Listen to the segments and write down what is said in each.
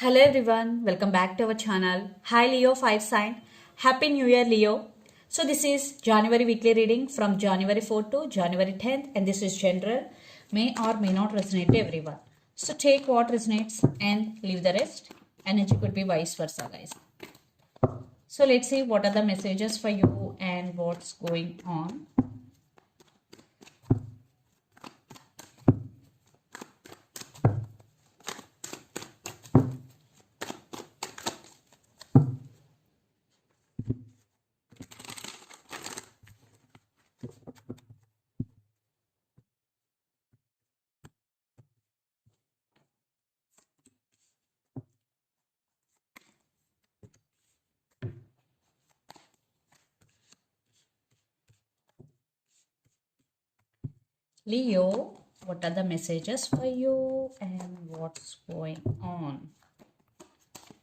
Hello everyone, welcome back to our channel. Hi Leo Fire Sign. Happy New Year Leo. So this is January weekly reading from January 4th to January 10th and this is general. May or may not resonate to everyone. So take what resonates and leave the rest. Energy could be vice versa guys. So let's see what are the messages for you and what's going on. Leo, what are the messages for you and what's going on?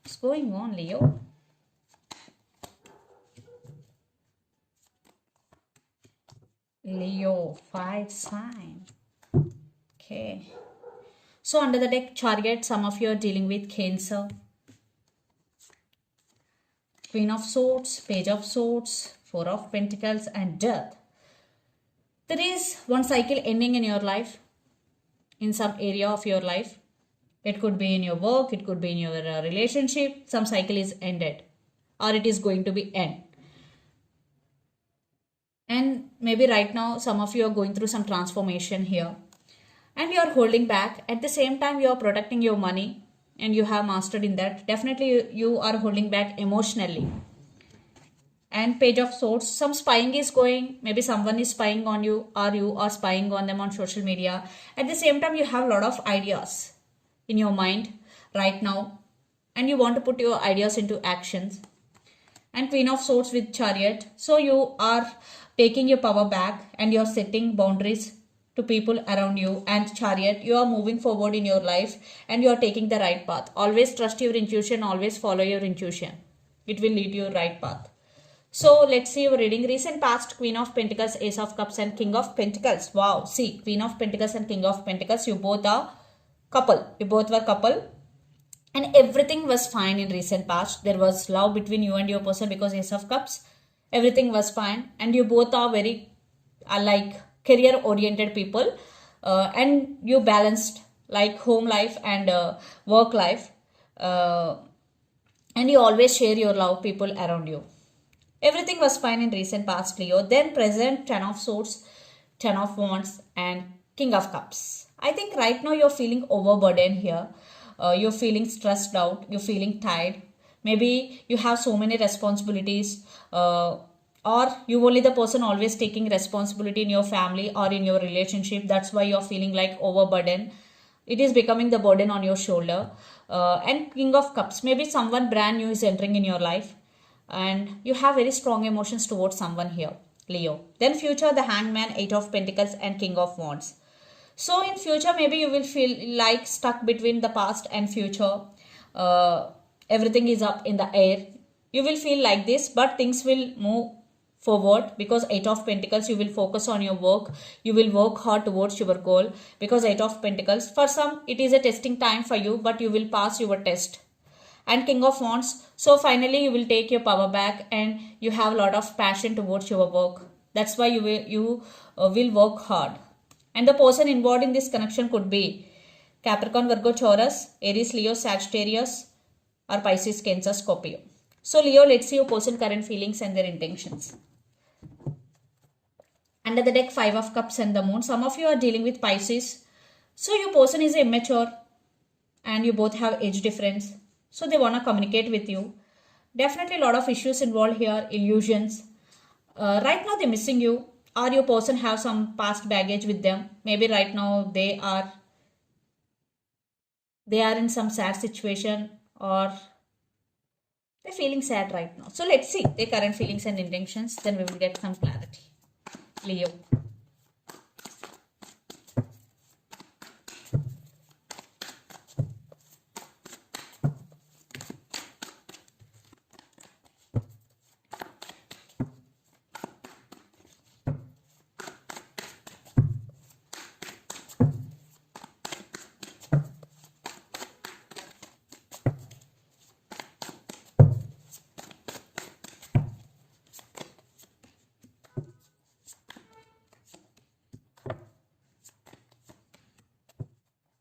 What's going on, Leo? Leo, fire sign. Okay. So under the deck, Chariot, some of you are dealing with Cancer. Queen of Swords, Page of Swords, Four of Pentacles and Death. There is one cycle ending in your life, in some area of your life. It could be in your work, it could be in your relationship. Some cycle is ended or it is going to be end. And maybe right now some of you are going through some transformation here. And you are holding back. At the same time, you are protecting your money and you have mastered in that. Definitely you are holding back emotionally. And Page of Swords, some spying is going. Maybe someone is spying on you or you are spying on them on social media. At the same time, you have a lot of ideas in your mind right now. And you want to put your ideas into actions. And Queen of Swords with Chariot. So you are taking your power back and you're setting boundaries to people around you. And Chariot, you are moving forward in your life and you are taking the right path. Always trust your intuition, always follow your intuition. It will lead you right path. So let's see your reading. Recent past, Queen of Pentacles, Ace of Cups and King of Pentacles. Wow, see, Queen of Pentacles and King of Pentacles, you both are couple. You both were couple. And everything was fine in recent past. There was love between you and your person because Ace of Cups. Everything was fine. And you both are very like career oriented people. And you balanced like home life and work life. And you always share your love people around you. Everything was fine in recent past, Leo. Then present, Ten of Swords, Ten of Wands and King of Cups. I think right now you're feeling overburdened here. You're feeling stressed out. You're feeling tired. Maybe you have so many responsibilities or you only the person always taking responsibility in your family or in your relationship. That's why you're feeling like overburdened. It is becoming the burden on your shoulder. And King of Cups. Maybe someone brand new is entering in your life and you have very strong emotions towards someone here, Leo. Then future, the Hangman, Eight of Pentacles and King of Wands. So in future, maybe you will feel like stuck between the past and future. Everything is up in the air. You will feel like this, but things will move forward because Eight of Pentacles, you will focus on your work. You will work hard towards your goal because Eight of Pentacles, for some, it is a testing time for you, but you will pass your test. And King of Wands, so finally you will take your power back and you have a lot of passion towards your work. That's why you will work hard. And the person involved in this connection could be Capricorn, Virgo, Taurus, Aries, Leo, Sagittarius or Pisces, Cancer, Scorpio. So Leo, let's see your person current feelings and their intentions. Under the deck, Five of Cups and the Moon. Some of you are dealing with Pisces. So your person is immature and you both have age difference. So they want to communicate with you. Definitely a lot of issues involved here, illusions. Right now they're missing you or your person have some past baggage with them. Maybe right now they are in some sad situation or they're feeling sad right now. So let's see their current feelings and intentions. Then we will get some clarity. Leo.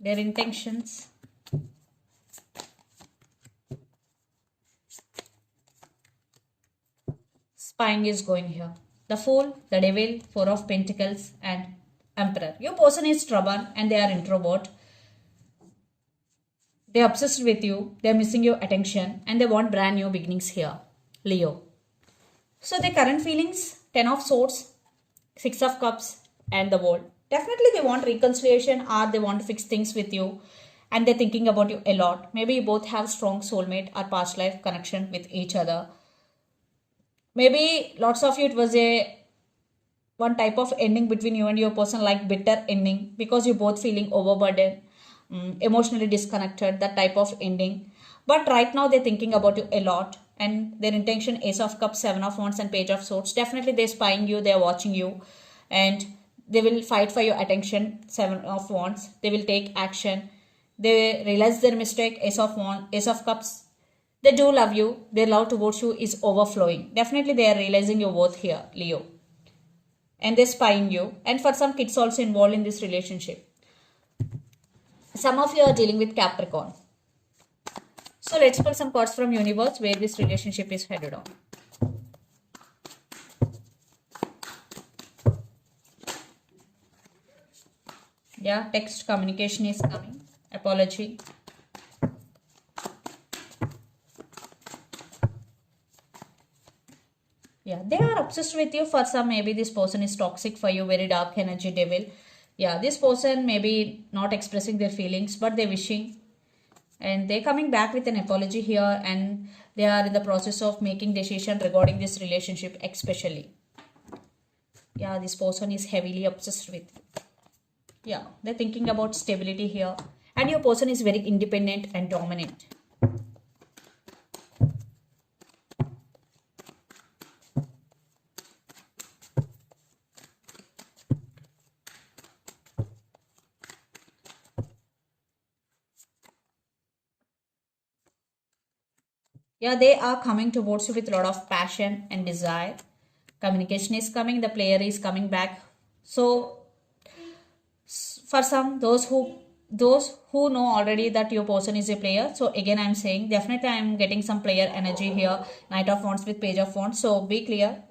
their intentions. Spying is going here. The Fool, the Devil, Four of Pentacles, and Emperor. Your person is stubborn and they are introvert. They're obsessed with you. They're missing your attention and they want brand new beginnings here. Leo. So their current feelings, 10 of Swords, 6 of Cups, and the World. Definitely they want reconciliation or they want to fix things with you and they're thinking about you a lot. Maybe you both have strong soulmate or past life connection with each other. Maybe lots of you it was a one type of ending between you and your person, like bitter ending, because you're both feeling overburdened, emotionally disconnected, that type of ending. But right now they're thinking about you a lot and their intention, Ace of Cups, 7 of Wands, and Page of Swords. Definitely they're spying you, they're watching you, and they will fight for your attention, 7 of Wands. They will take action. They realize their mistake, Ace of Wands, Ace of Cups. They do love you. Their love towards you is overflowing. Definitely they are realizing your worth here, Leo. And they're spying you. And for some kids also involved in this relationship. Some of you are dealing with Capricorn. So let's pull some cards from universe where this relationship is headed on. Yeah, text communication is coming. Apology. Yeah, they are obsessed with you. For some, maybe this person is toxic for you, very dark energy devil. Yeah, this person may be not expressing their feelings, but they're wishing. And they're coming back with an apology here and they are in the process of making decision regarding this relationship especially. Yeah, this person is heavily obsessed with you. Yeah, they're thinking about stability here. And your person is very independent and dominant. Yeah, they are coming towards you with a lot of passion and desire. Communication is coming. The player is coming back. So, for some, those who know already that your person is a player. So again, I'm saying definitely I'm getting some player energy here. Knight of Wands with Page of Wands. So be clear.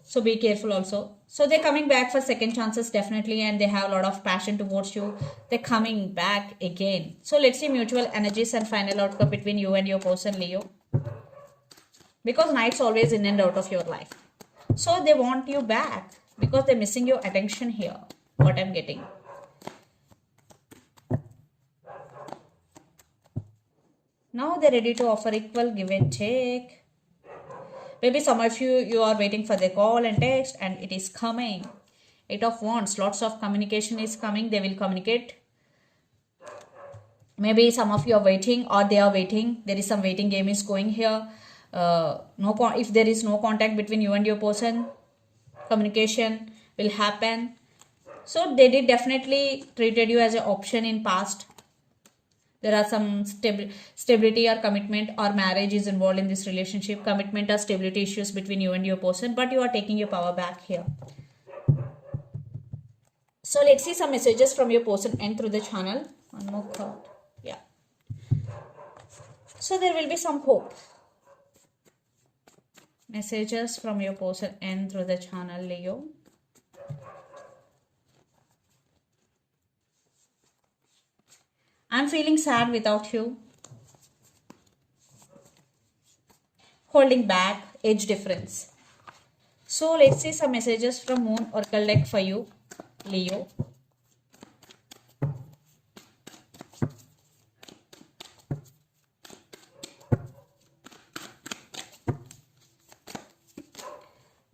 So be careful also. So they're coming back for second chances definitely and they have a lot of passion towards you. They're coming back again. So let's see mutual energies and final outcome between you and your person, Leo. Because Knight's always in and out of your life. So they want you back because they're missing your attention here. What I'm getting. Now they're ready to offer equal give and take. Maybe some of you are waiting for the call and text and it is coming. 8 of Wands, lots of communication is coming. They will communicate. Maybe some of you are waiting or they are waiting. There is some waiting game is going here. If there is no contact between you and your person, communication will happen. So they did definitely treated you as an option in past. There are some stability or commitment or marriage is involved in this relationship. Commitment or stability issues between you and your person. But you are taking your power back here. So let's see some messages from your person and through the channel. One more card. Yeah. So there will be some hope. Messages from your person and through the channel, Leo. I'm feeling sad without you. Holding back, age difference. So let's see some messages from Moon Oracle deck for you, Leo.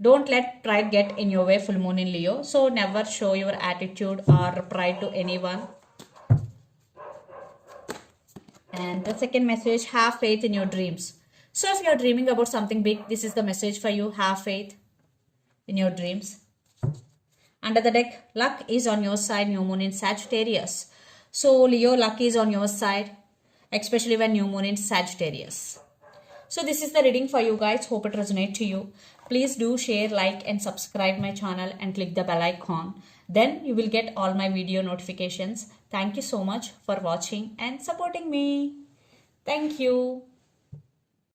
Don't let pride get in your way, full moon in Leo. So never show your attitude or pride to anyone. And the second message, have faith in your dreams. So if you're dreaming about something big, this is the message for you. Have faith in your dreams. Under the deck, luck is on your side, new moon in Sagittarius. So Leo, luck is on your side, especially when new moon in Sagittarius. So this is the reading for you guys. Hope it resonates to you. Please do share, like, and subscribe my channel and click the bell icon. Then you will get all my video notifications. Thank you so much for watching and supporting me. Thank you.